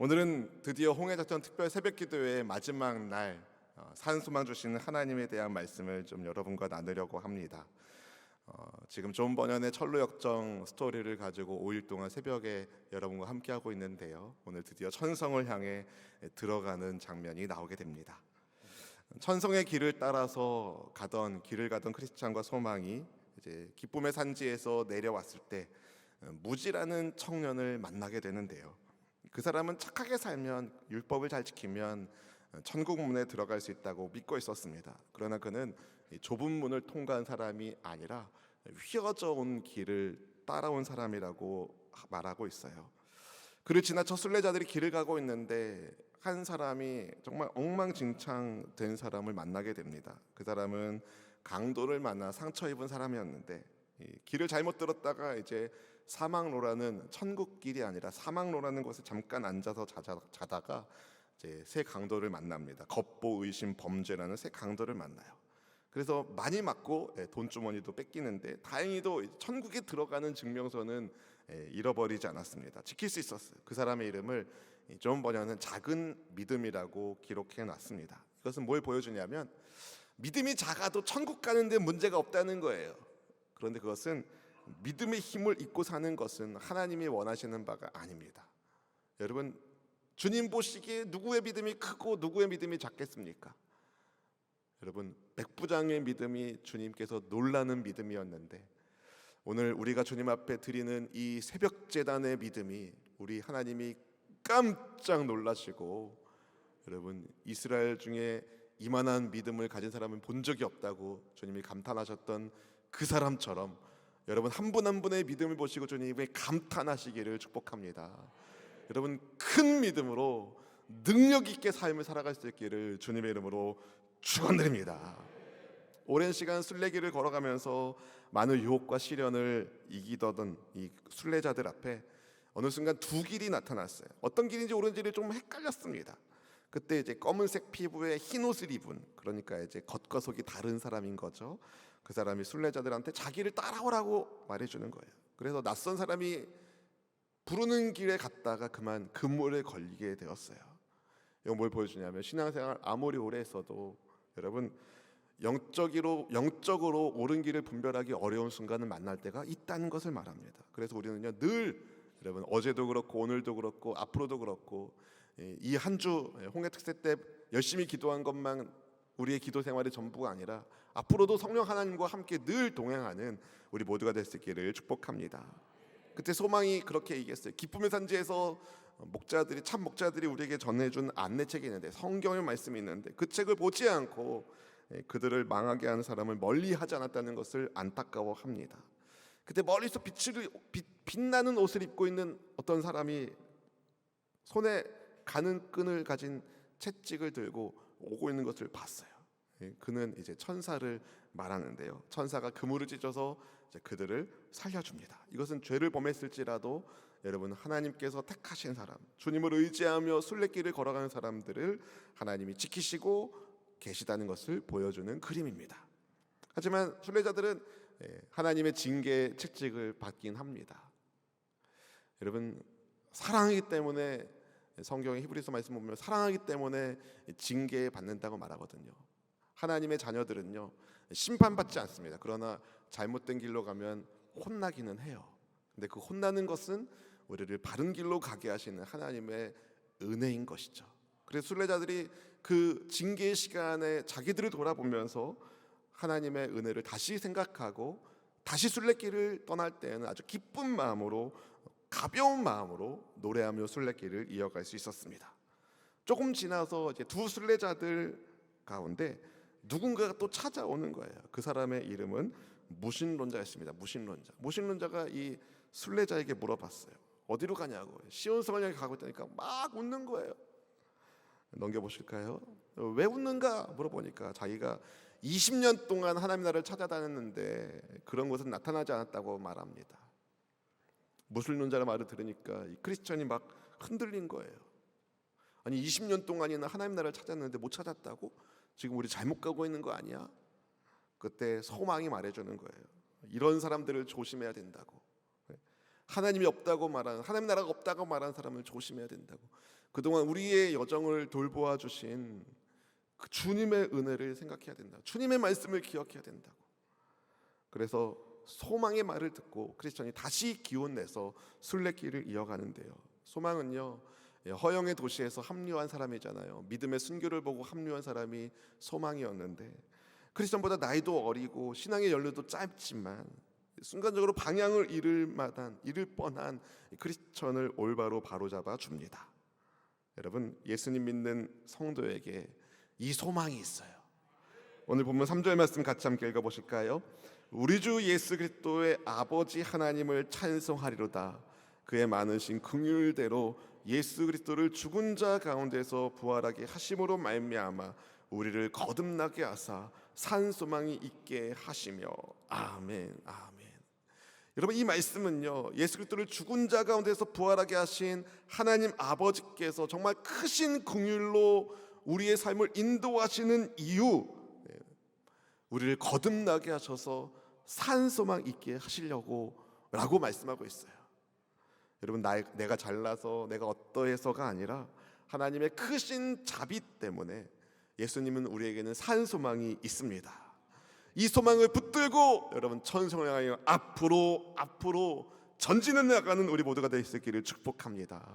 오늘은 드디어 홍해작전 특별 새벽기도회의 마지막 날 산소망 주시는 하나님에 대한 말씀을 좀 여러분과 나누려고 합니다. 지금 존 버년의 철로 역정 스토리를 가지고 5일 동안 새벽에 여러분과 함께하고 있는데요. 오늘 드디어 천성을 향해 들어가는 장면이 나오게 됩니다. 천성의 길을 따라서 길을 가던 크리스찬과 소망이 이제 기쁨의 산지에서 내려왔을 때 무지라는 청년을 만나게 되는데요. 그 사람은 착하게 살면, 율법을 잘 지키면 천국 문에 들어갈 수 있다고 믿고 있었습니다. 그러나 그는 좁은 문을 통과한 사람이 아니라 휘어져 온 길을 따라온 사람이라고 말하고 있어요. 그를 지나쳐 순례자들이 길을 가고 있는데 한 사람이 정말 엉망진창된 사람을 만나게 됩니다. 그 사람은 강도를 만나 상처 입은 사람이었는데 길을 잘못 들었다가 이제 사막로라는 천국길이 아니라 사막로라는 곳에 잠깐 앉아서 자다가 이제 새 강도를 만납니다. 겁보, 의심, 범죄라는 새 강도를 만나요. 그래서 많이 맞고 돈주머니도 뺏기는데 다행히도 천국에 들어가는 증명서는 잃어버리지 않았습니다. 지킬 수 있었어요. 그 사람의 이름을 존 버년은 작은 믿음이라고 기록해 놨습니다. 이것은 뭘 보여주냐면 믿음이 작아도 천국 가는데 문제가 없다는 거예요. 그런데 그것은 믿음의 힘을 잊고 사는 것은 하나님이 원하시는 바가 아닙니다. 여러분, 주님 보시기에 누구의 믿음이 크고 누구의 믿음이 작겠습니까? 여러분, 백부장의 믿음이 주님께서 놀라는 믿음이었는데 오늘 우리가 주님 앞에 드리는 이 새벽 제단의 믿음이 우리 하나님이 깜짝 놀라시고, 여러분, 이스라엘 중에 이만한 믿음을 가진 사람은 본 적이 없다고 주님이 감탄하셨던 그 사람처럼 여러분 한 분 한 분의 믿음을 보시고 주님이 감탄하시기를 축복합니다. 여러분, 큰 믿음으로 능력 있게 삶을 살아갈 수 있기를 주님의 이름으로 축원드립니다. 오랜 시간 순례길을 걸어가면서 많은 유혹과 시련을 이기던 이 순례자들 앞에 어느 순간 두 길이 나타났어요. 어떤 길인지 옳은지를 좀 헷갈렸습니다. 그때 이제 검은색 피부에 흰 옷을 입은, 그러니까 이제 겉과 속이 다른 사람인 거죠. 그 사람이 순례자들한테 자기를 따라오라고 말해주는 거예요. 그래서 낯선 사람이 부르는 길에 갔다가 그만 그물에 걸리게 되었어요. 이건 뭘 보여주냐면 신앙생활 아무리 오래 했어도 여러분 영적으로 옳은 길을 분별하기 어려운 순간을 만날 때가 있다는 것을 말합니다. 그래서 우리는요 늘 여러분 어제도 그렇고 오늘도 그렇고 앞으로도 그렇고 이 한 주 홍해 특세 때 열심히 기도한 것만 우리의 기도 생활의 전부가 아니라 앞으로도 성령 하나님과 함께 늘 동행하는 우리 모두가 될 수 있기를 축복합니다. 그때 소망이 그렇게 얘기했어요. 기쁨의 산지에서 참 목자들이 우리에게 전해준 안내책이 있는데, 성경의 말씀이 있는데 그 책을 보지 않고 그들을 망하게 하는 사람을 멀리하지 않았다는 것을 안타까워합니다. 그때 멀리서 빛나는 옷을 입고 있는 어떤 사람이 손에 가는 끈을 가진 채찍을 들고 오고 있는 것을 봤어요. 그는 이제 천사를 말하는데요. 천사가 그물을 찢어서 이제 그들을 살려줍니다. 이것은 죄를 범했을지라도 여러분 하나님께서 택하신 사람, 주님을 의지하며 순례길을 걸어가는 사람들을 하나님이 지키시고 계시다는 것을 보여주는 그림입니다. 하지만 순례자들은 하나님의 징계의 채찍을 받긴 합니다. 여러분, 사랑하기 때문에 성경의 히브리서 말씀 보면 사랑하기 때문에 징계 받는다고 말하거든요. 하나님의 자녀들은요 심판받지 않습니다. 그러나 잘못된 길로 가면 혼나기는 해요. 근데 그 혼나는 것은 우리를 바른 길로 가게 하시는 하나님의 은혜인 것이죠. 그래서 순례자들이 그 징계의 시간에 자기들을 돌아보면서 하나님의 은혜를 다시 생각하고 다시 순례길을 떠날 때에는 아주 기쁜 마음으로, 가벼운 마음으로 노래하며 순례길을 이어갈 수 있었습니다. 조금 지나서 이제 두 순례자들 가운데 누군가가 또 찾아오는 거예요. 그 사람의 이름은 무신론자였습니다. 무신론자가 이 순례자에게 물어봤어요. 어디로 가냐고. 시온성을 향해 가고 있다니까 막 웃는 거예요. 넘겨보실까요? 왜 웃는가 물어보니까 자기가 20년 동안 하나님 나라를 찾아다녔는데 그런 것은 나타나지 않았다고 말합니다. 무신론자의 말을 들으니까 이 크리스천이 막 흔들린 거예요. 아니 20년 동안이나 하나님 나라를 찾았는데 못 찾았다고? 지금 우리 잘못 가고 있는 거 아니야? 그때 소망이 말해주는 거예요. 이런 사람들을 조심해야 된다고. 하나님이 없다고 말하는, 하나님 나라가 없다고 말하는 사람을 조심해야 된다고. 그동안 우리의 여정을 돌보아 주신 그 주님의 은혜를 생각해야 된다. 주님의 말씀을 기억해야 된다고. 그래서 소망의 말을 듣고 크리스천이 다시 기운내서 순례길을 이어가는데요. 소망은요, 허영의 도시에서 합류한 사람이잖아요. 믿음의 순교를 보고 합류한 사람이 소망이었는데, 크리스천보다 나이도 어리고 신앙의 연료도 짧지만 순간적으로 방향을 잃을 뻔한 크리스천을 올바로 바로잡아 줍니다. 여러분, 예수님 믿는 성도에게 이 소망이 있어요. 오늘 본문 3절 말씀 같이 함께 읽어보실까요? 우리 주 예수 그리스도의 아버지 하나님을 찬송하리로다. 그의 많으신 긍휼대로 예수 그리스도를 죽은 자 가운데서 부활하게 하심으로 말미암아 우리를 거듭나게 하사 산 소망이 있게 하시며. 아멘, 아멘. 여러분, 이 말씀은요, 예수 그리스도를 죽은 자 가운데서 부활하게 하신 하나님 아버지께서 정말 크신 긍휼로 우리의 삶을 인도하시는 이유, 우리를 거듭나게 하셔서 산 소망 있게 하시려고 라고 말씀하고 있어요. 여러분, 내가 잘나서 내가 어떠해서가 아니라 하나님의 크신 자비 때문에 예수님은 우리에게는 산 소망이 있습니다. 이 소망을 붙들고 여러분 천성을 향하여 앞으로 전진해 나가는 우리 모두가 될 수 있기를 축복합니다.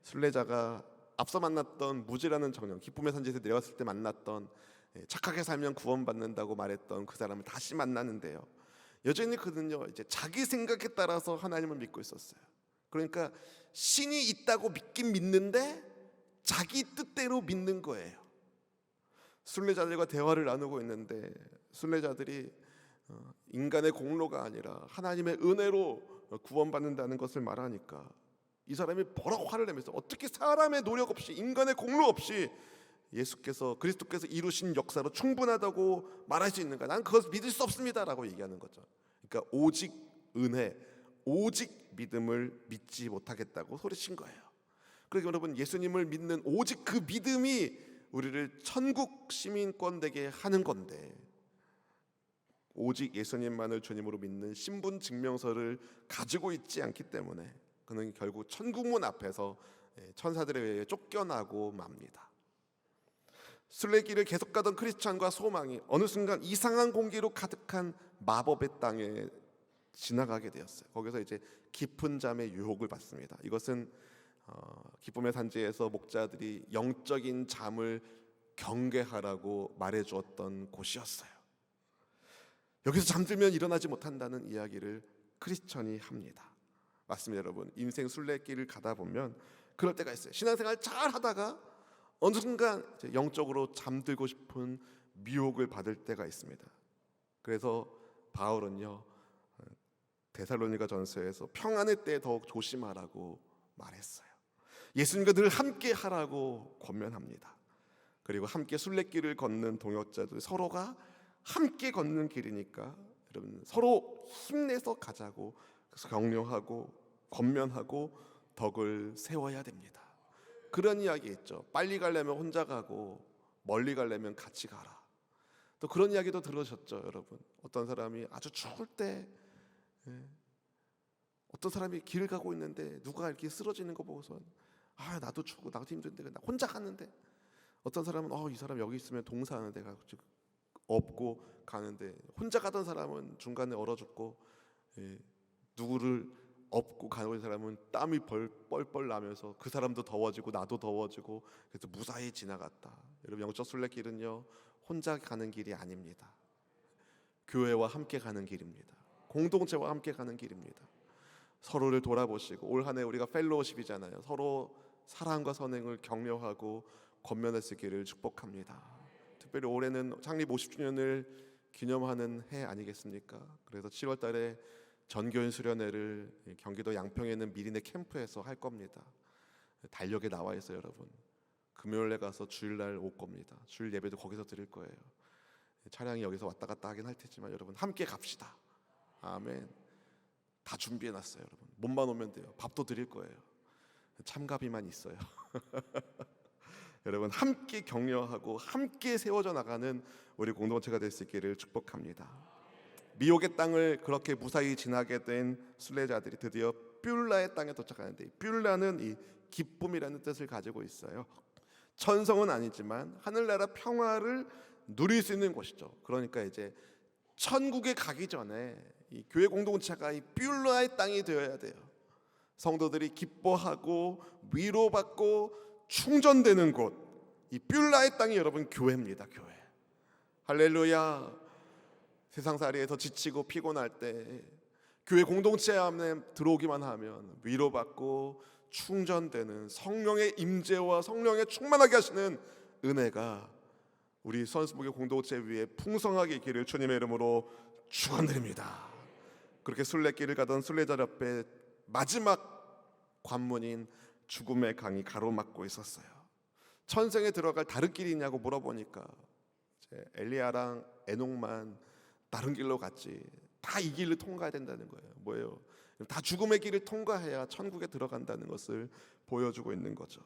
순례자가 앞서 만났던 무지라는 청년, 기쁨의 산지에서 내려왔을 때 만났던, 착하게 살면 구원받는다고 말했던 그 사람을 다시 만나는데요, 여전히 그는요, 이제 자기 생각에 따라서 하나님을 믿고 있었어요. 그러니까 신이 있다고 믿긴 믿는데 자기 뜻대로 믿는 거예요. 순례자들과 대화를 나누고 있는데 순례자들이 인간의 공로가 아니라 하나님의 은혜로 구원받는다는 것을 말하니까 이 사람이 버럭 화를 내면서, 어떻게 사람의 노력 없이, 인간의 공로 없이 그리스도께서 이루신 역사로 충분하다고 말할 수 있는가? 난 그것을 믿을 수 없습니다라고 얘기하는 거죠. 그러니까 오직 은혜, 오직 믿음을 믿지 못하겠다고 소리친 거예요. 그러니까 여러분, 예수님을 믿는 오직 그 믿음이 우리를 천국 시민권 되게 하는 건데, 오직 예수님만을 주님으로 믿는 신분 증명서를 가지고 있지 않기 때문에 그는 결국 천국문 앞에서 천사들에 의해 쫓겨나고 맙니다. 순례길을 계속 가던 크리스찬과 소망이 어느 순간 이상한 공기로 가득한 마법의 땅에 지나가게 되었어요. 거기서 이제 깊은 잠의 유혹을 받습니다. 이것은 기쁨의 산지에서 목자들이 영적인 잠을 경계하라고 말해주었던 곳이었어요. 여기서 잠들면 일어나지 못한다는 이야기를 크리스천이 합니다. 맞습니다, 여러분. 인생 순례길을 가다 보면 그럴 때가 있어요. 신앙생활 잘 하다가 어느 순간 영적으로 잠들고 싶은 미혹을 받을 때가 있습니다. 그래서 바울은요, 데살로니가 전서에서 평안의 때에 더욱 조심하라고 말했어요. 예수님과 늘 함께 하라고 권면합니다. 그리고 함께 순례길을 걷는 동역자들, 서로가 함께 걷는 길이니까 여러분 서로 힘내서 가자고, 그래서 격려하고 권면하고 덕을 세워야 됩니다. 그런 이야기 있죠. 빨리 가려면 혼자 가고 멀리 가려면 같이 가라. 또 그런 이야기도 들으셨죠, 여러분. 어떤 사람이 아주 추울 때, 어떤 사람이 길을 가고 있는데 누가 이렇게 쓰러지는 거 보고서 나도 추고 나도 힘든데 나 혼자 갔는데, 어떤 사람은 이 사람 여기 있으면 동사하는 데가 없고 가는데, 혼자 가던 사람은 중간에 얼어 죽고, 누구를 업고 가는 사람은 땀이 뻘뻘 나면서 그 사람도 더워지고 나도 더워지고, 그래서 무사히 지나갔다. 여러분, 영적 순례길은요, 혼자 가는 길이 아닙니다. 교회와 함께 가는 길입니다. 공동체와 함께 가는 길입니다. 서로를 돌아보시고, 올 한 해 우리가 펠로우십이잖아요. 서로 사랑과 선행을 격려하고 권면할 수 있기를 축복합니다. 특별히 올해는 창립 50주년을 기념하는 해 아니겠습니까? 그래서 7월 달에 전교인 수련회를 경기도 양평에 있는 미리네 캠프에서 할 겁니다. 달력에 나와 있어요, 여러분. 금요일에 가서 주일날 올 겁니다. 주일 예배도 거기서 드릴 거예요. 차량이 여기서 왔다 갔다 하긴 할 테지만 여러분 함께 갑시다. 아멘. 다 준비해놨어요, 여러분. 몸만 오면 돼요. 밥도 드릴 거예요. 참가비만 있어요. 여러분, 함께 격려하고 함께 세워져 나가는 우리 공동체가 될 수 있기를 축복합니다. 미혹의 땅을 그렇게 무사히 지나게 된 순례자들이 드디어 뷸라의 땅에 도착하는데, 뷸라는 이 기쁨이라는 뜻을 가지고 있어요. 천성은 아니지만 하늘나라 평화를 누릴 수 있는 곳이죠. 그러니까 이제 천국에 가기 전에 이 교회 공동체가 이 뷸라의 땅이 되어야 돼요. 성도들이 기뻐하고 위로받고 충전되는 곳, 이 뷸라의 땅이 여러분 교회입니다. 교회. 할렐루야. 세상살이에서 지치고 피곤할 때 교회 공동체 안에 들어오기만 하면 위로받고 충전되는 성령의 임재와 성령의 충만하게 하시는 은혜가 우리 선수목의 공동체 위에 풍성하게 있기를 주님의 이름으로 축원드립니다. 그렇게 순례길을 가던 순례자 옆에 마지막 관문인 죽음의 강이 가로막고 있었어요. 천성에 들어갈 다른 길이 있냐고 물어보니까 엘리야랑 에녹만 다른 길로 갔지, 다 이 길을 통과해야 된다는 거예요. 뭐예요? 다 죽음의 길을 통과해야 천국에 들어간다는 것을 보여주고 있는 거죠.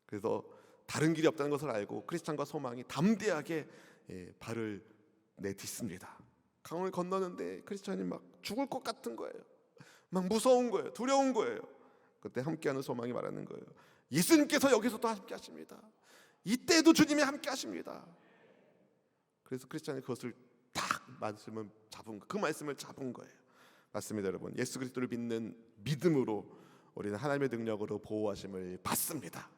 그래서 다른 길이 없다는 것을 알고 크리스찬과 소망이 담대하게 발을 내딛습니다. 강을 건너는데 크리스찬이 막 죽을 것 같은 거예요. 막 무서운 거예요. 두려운 거예요. 그때 함께하는 소망이 말하는 거예요. 예수님께서 여기서도 함께 하십니다. 이때도 주님이 함께 하십니다. 그래서 크리스찬이 그것을 딱 말씀을 잡은, 그 말씀을 잡은 거예요. 맞습니다, 여러분. 예수 그리스도를 믿는 믿음으로 우리는 하나님의 능력으로 보호하심을 받습니다.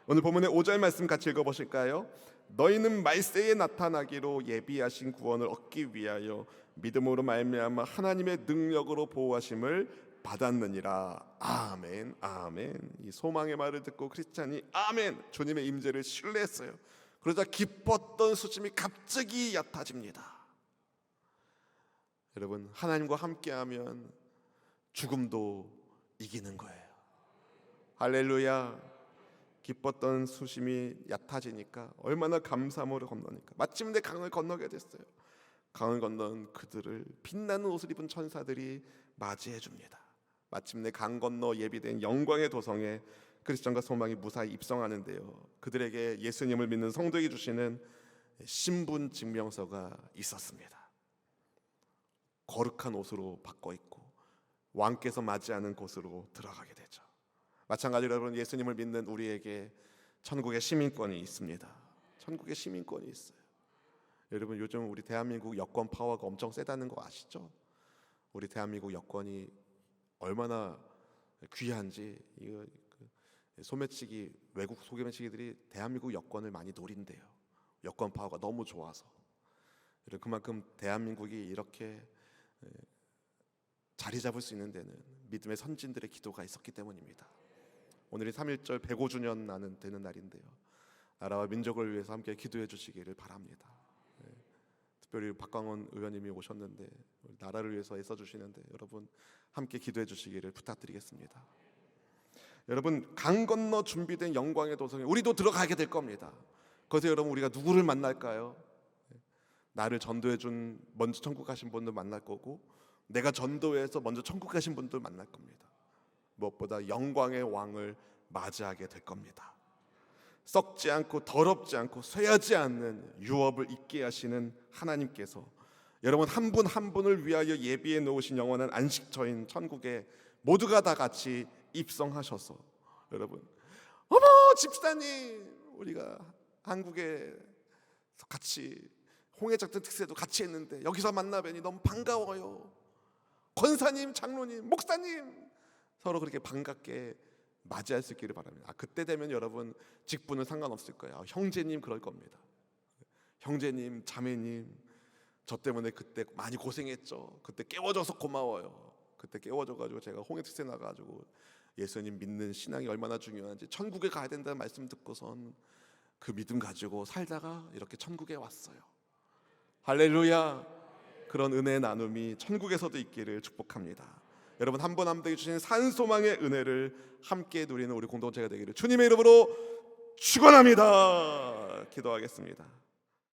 오늘 본문의 5절 말씀 같이 읽어보실까요? 너희는 말세에 나타나기로 예비하신 구원을 얻기 위하여 믿음으로 말미암아 하나님의 능력으로 보호하심을 받았느니라. 아멘, 아멘. 이 소망의 말을 듣고 크리스찬이 아멘, 주님의 임재를 신뢰했어요. 그러자 기뻤던 수심이 갑자기 얕아집니다. 여러분, 하나님과 함께하면 죽음도 이기는 거예요. 할렐루야. 기뻤던 수심이 얕아지니까 얼마나 감사함으로 건너니까 마침내 강을 건너게 됐어요. 강을 건넌 그들을 빛나는 옷을 입은 천사들이 맞이해 줍니다. 마침내 강 건너 예비된 영광의 도성에 크리스천과 소망이 무사히 입성하는데요, 그들에게 예수님을 믿는 성도에게 주시는 신분 증명서가 있었습니다. 거룩한 옷으로 바꿔 입고 왕께서 맞이하는 곳으로 들어가게 되죠. 마찬가지로 여러분, 예수님을 믿는 우리에게 천국의 시민권이 있습니다. 천국의 시민권이 있어요. 여러분, 요즘 우리 대한민국 여권 파워가 엄청 세다는 거 아시죠? 우리 대한민국 여권이 얼마나 귀한지, 이거 소매치기, 외국 소매치기들이 대한민국 여권을 많이 노린대요. 여권 파워가 너무 좋아서. 그만큼 대한민국이 이렇게 자리 잡을 수 있는 데는 믿음의 선진들의 기도가 있었기 때문입니다. 오늘이 3.1절 105주년 되는 날인데요, 나라와 민족을 위해서 함께 기도해 주시기를 바랍니다. 특별히 박광원 의원님이 오셨는데 나라를 위해서 애써주시는데 여러분 함께 기도해 주시기를 부탁드리겠습니다. 여러분, 강 건너 준비된 영광의 도성에 우리도 들어가게 될 겁니다. 그래서 여러분, 우리가 누구를 만날까요? 나를 전도해 준 먼저 천국 가신 분들 만날 거고, 내가 전도해서 먼저 천국 가신 분들 만날 겁니다. 무엇보다 영광의 왕을 맞이하게 될 겁니다. 썩지 않고 더럽지 않고 쇠하지 않는 유업을 있게 하시는 하나님께서 여러분 한 분 한 분을 위하여 예비해 놓으신 영원한 안식처인 천국에 모두가 다 같이 입성하셔서, 여러분, 어머 집사님, 우리가 한국에 같이 홍해작전 특세도 같이 했는데 여기서 만나뵈니 너무 반가워요. 권사님, 장로님, 목사님, 서로 그렇게 반갑게 맞이할 수 있기를 바랍니다. 그때 되면 여러분 직분은 상관없을 거예요. 형제님 그럴 겁니다. 형제님, 자매님, 저 때문에 그때 많이 고생했죠. 그때 깨워줘서 고마워요. 그때 깨워줘가지고 제가 홍해특세 나가지고 예수님 믿는 신앙이 얼마나 중요한지, 천국에 가야 된다는 말씀 듣고선 그 믿음 가지고 살다가 이렇게 천국에 왔어요. 할렐루야. 그런 은혜의 나눔이 천국에서도 있기를 축복합니다. 여러분, 한 분 한 분에게 주신 산소망의 은혜를 함께 누리는 우리 공동체가 되기를 주님의 이름으로 축원합니다. 기도하겠습니다.